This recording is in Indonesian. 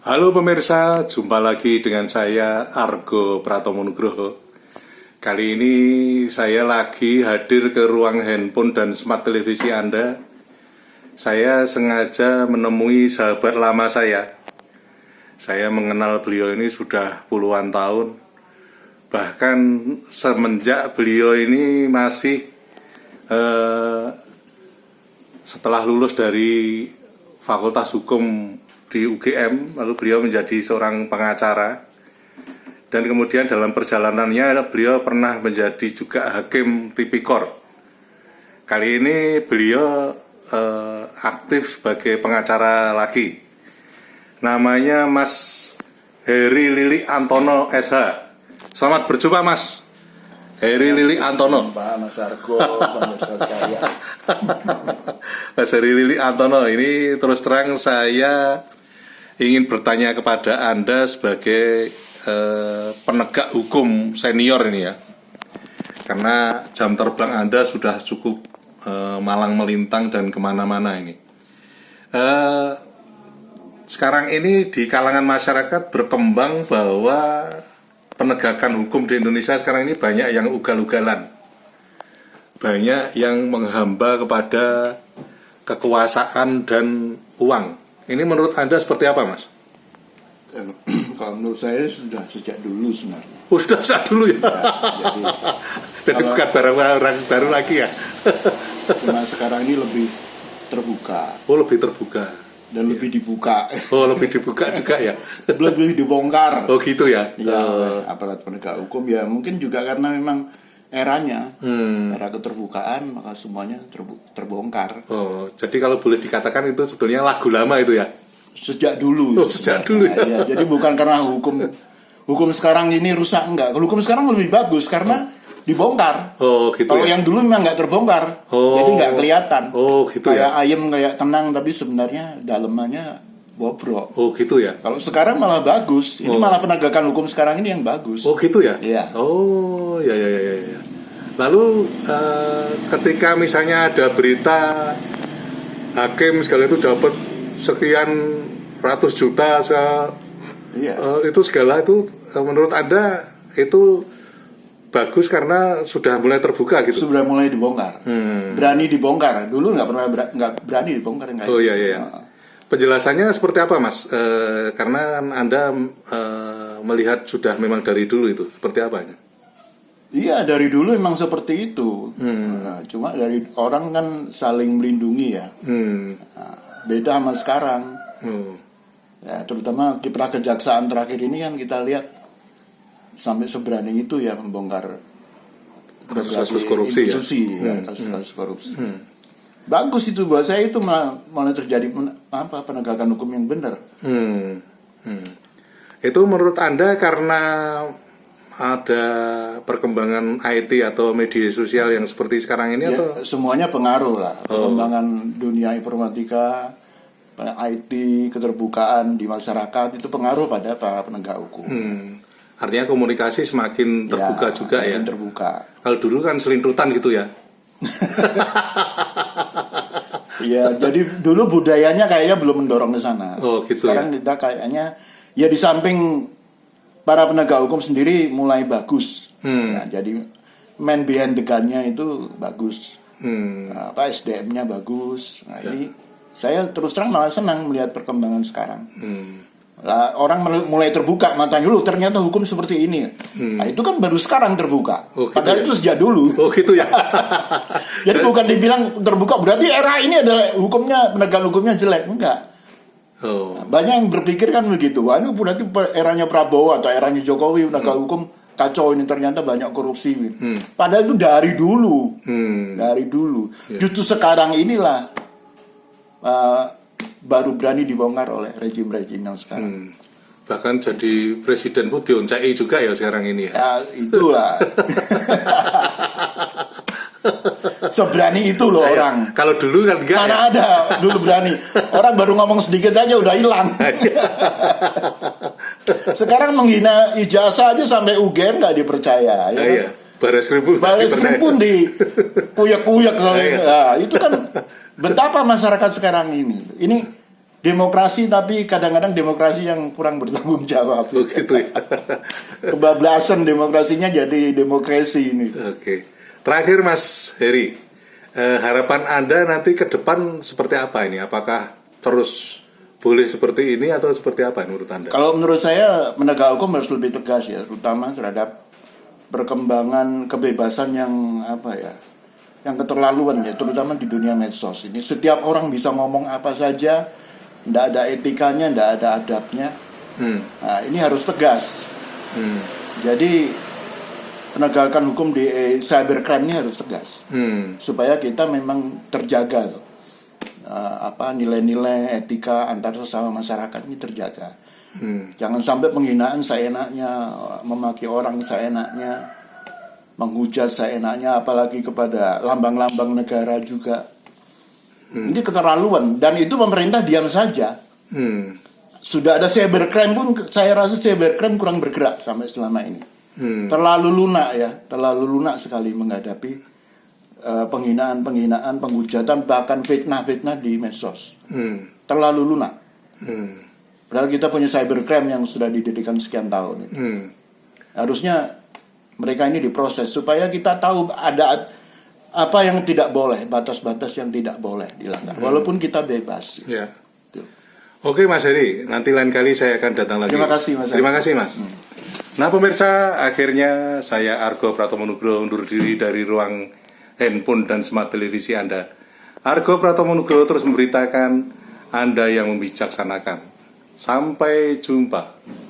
Halo pemirsa, jumpa lagi dengan saya Argo Pratomo Nugroho. Kali ini saya lagi hadir ke ruang handphone dan smart televisi Anda. Saya sengaja menemui sahabat lama saya. Saya mengenal beliau ini sudah puluhan tahun. Bahkan semenjak beliau ini masih setelah lulus dari Fakultas Hukum di UGM, lalu beliau menjadi seorang pengacara, dan kemudian dalam perjalanannya beliau pernah menjadi juga hakim tipikor. Kali ini beliau aktif sebagai pengacara lagi. Namanya Mas Heri Lili Antono SH. Selamat berjumpa Mas Heri Lili Antono. Pak Mas Argo, pemirsa saya. Mas Heri Lili Antono, ini terus terang saya ingin bertanya kepada Anda sebagai penegak hukum senior ini ya, karena jam terbang Anda sudah cukup malang melintang dan kemana-mana ini. Sekarang ini di kalangan masyarakat berkembang bahwa penegakan hukum di Indonesia sekarang ini banyak yang ugal-ugalan, banyak yang menghamba kepada kekuasaan dan uang. Ini menurut Anda seperti apa, Mas? Kalau menurut saya sudah sejak dulu sebenarnya. Sudah sejak dulu ya? Jadi bukan barang-barang baru lagi ya? Cuma sekarang ini lebih terbuka. Oh, lebih terbuka. Dan lebih dibuka. Oh, lebih dibuka juga ya? Lebih dibongkar. Oh, gitu ya? Ya, aparat penegak hukum ya mungkin juga karena memang eranya, era keterbukaan, maka semuanya terbongkar. Oh, jadi kalau boleh dikatakan itu sebetulnya lagu lama itu ya? Sejak dulu. Oh, sejak dulu ya? Ya, jadi bukan karena hukum sekarang ini rusak, enggak. Kalau hukum sekarang lebih bagus karena dibongkar. Oh, gitu. Kalau ya? yang dulu memang nggak terbongkar, jadi nggak kelihatan. Oh, gitu kayak ya? ayam, kayak tenang, tapi sebenarnya dalemannya bobrok. Oh, gitu ya? Kalau sekarang malah bagus. Ini malah penegakan hukum sekarang ini yang bagus. Oh, gitu ya? Iya. Oh, ya. Lalu ketika misalnya ada berita hakim segala itu dapat sekian ratus juta, Iya. Itu segala itu menurut Anda itu bagus karena sudah mulai terbuka gitu? Sudah mulai dibongkar. Berani dibongkar. Dulu nggak pernah nggak berani dibongkar. Oh iya. Penjelasannya seperti apa, Mas? Karena Anda melihat sudah memang dari dulu itu seperti apa? Iya, dari dulu memang seperti itu. Nah, cuma dari orang kan saling melindungi ya. Nah, beda sama sekarang. Ya, terutama kiprah kejaksaan terakhir ini kan kita lihat sampai seberani itu ya membongkar kasus korupsi institusi, ya. Kasus korupsi. Bagus itu buat saya, itu malah terjadi penegakan hukum yang benar. Itu menurut Anda karena ada perkembangan IT atau media sosial yang seperti sekarang ini, ya, atau semuanya pengaruh lah. Perkembangan dunia informatika, IT, keterbukaan di masyarakat itu pengaruh pada para penegak hukum. Artinya komunikasi semakin terbuka juga ya. Terbuka. Kalau dulu kan selintutan gitu ya. Ya, jadi dulu budayanya kayaknya belum mendorong ke sana. Oh, gitu. Sekarang ya. kita kayaknya ya di samping para penegak hukum sendiri mulai bagus. Nah, jadi man behind the gun-nya itu bagus. Nah, SDM-nya bagus. Nah, ini saya terus terang malah senang melihat perkembangan sekarang. Lah, orang mulai terbuka matanya, lu ternyata hukum seperti ini. Nah, itu kan baru sekarang terbuka. Oh, gitu. Padahal itu sejak dulu. Oh, gitu ya. Jadi bukan dibilang terbuka berarti era ini adalah hukumnya, penegakan hukumnya jelek, enggak. Oh. Banyak yang berpikir kan begitu. Wah, ini berarti eranya Prabowo atau eranya Jokowi penegakan hukum kacau, ini ternyata banyak korupsi. Padahal itu dari dulu. Dari dulu. Justru sekarang inilah baru berani dibongkar oleh rejim-rejim yang sekarang. Bahkan jadi presiden pun dioncai juga ya sekarang ini ya. Ya, itulah. Seberani itu loh orang. Kalau dulu kan enggak. Mana ada dulu berani. Orang baru ngomong sedikit aja udah hilang. Sekarang menghina ijazah aja sampai UGM nggak dipercaya. Ya, iya. Bareskrim pun dikuyak-kuyak. Nah, itu kan betapa masyarakat sekarang ini. Ini demokrasi, tapi kadang-kadang demokrasi yang kurang bertanggung jawab. Begitu ya. Kebablasan demokrasinya jadi demokrasi ini. Oke. Terakhir Mas Heri, harapan Anda nanti ke depan seperti apa ini? Apakah terus boleh seperti ini atau seperti apa menurut Anda? Kalau menurut saya penegak hukum harus lebih tegas ya, terutama terhadap perkembangan kebebasan yang yang keterlaluan ya, terutama di dunia medsos ini. Setiap orang bisa ngomong apa saja, tidak ada etikanya, tidak ada adabnya. Nah, ini harus tegas. Jadi penegakan hukum di cybercrime ini harus tegas, supaya kita memang terjaga tuh. Nilai-nilai etika antar sesama masyarakat ini terjaga. Jangan sampai penghinaan seenaknya, memaki orang seenaknya, menghujat seenaknya, apalagi kepada lambang-lambang negara juga. Ini keterlaluan, dan itu pemerintah diam saja. Sudah ada cybercrime pun, saya rasa cybercrime kurang bergerak sampai selama ini. Terlalu lunak sekali menghadapi penghinaan, penghujatan, bahkan fitnah di medsos. Terlalu lunak. Padahal kita punya cybercrime yang sudah didirikan sekian tahun. Harusnya mereka ini diproses supaya kita tahu ada apa yang tidak boleh, batas-batas yang tidak boleh dilanggar. Walaupun kita bebas. Ya. Oke Mas Heri, nanti lain kali saya akan datang lagi. Terima kasih Mas. Terima kasih Mas. Nah pemirsa, akhirnya saya Argo Pratomo Nugroho undur diri dari ruang handphone dan smart televisi Anda. Argo Pratomo Nugroho terus memberitakan, Anda yang membijaksanakan. Sampai jumpa.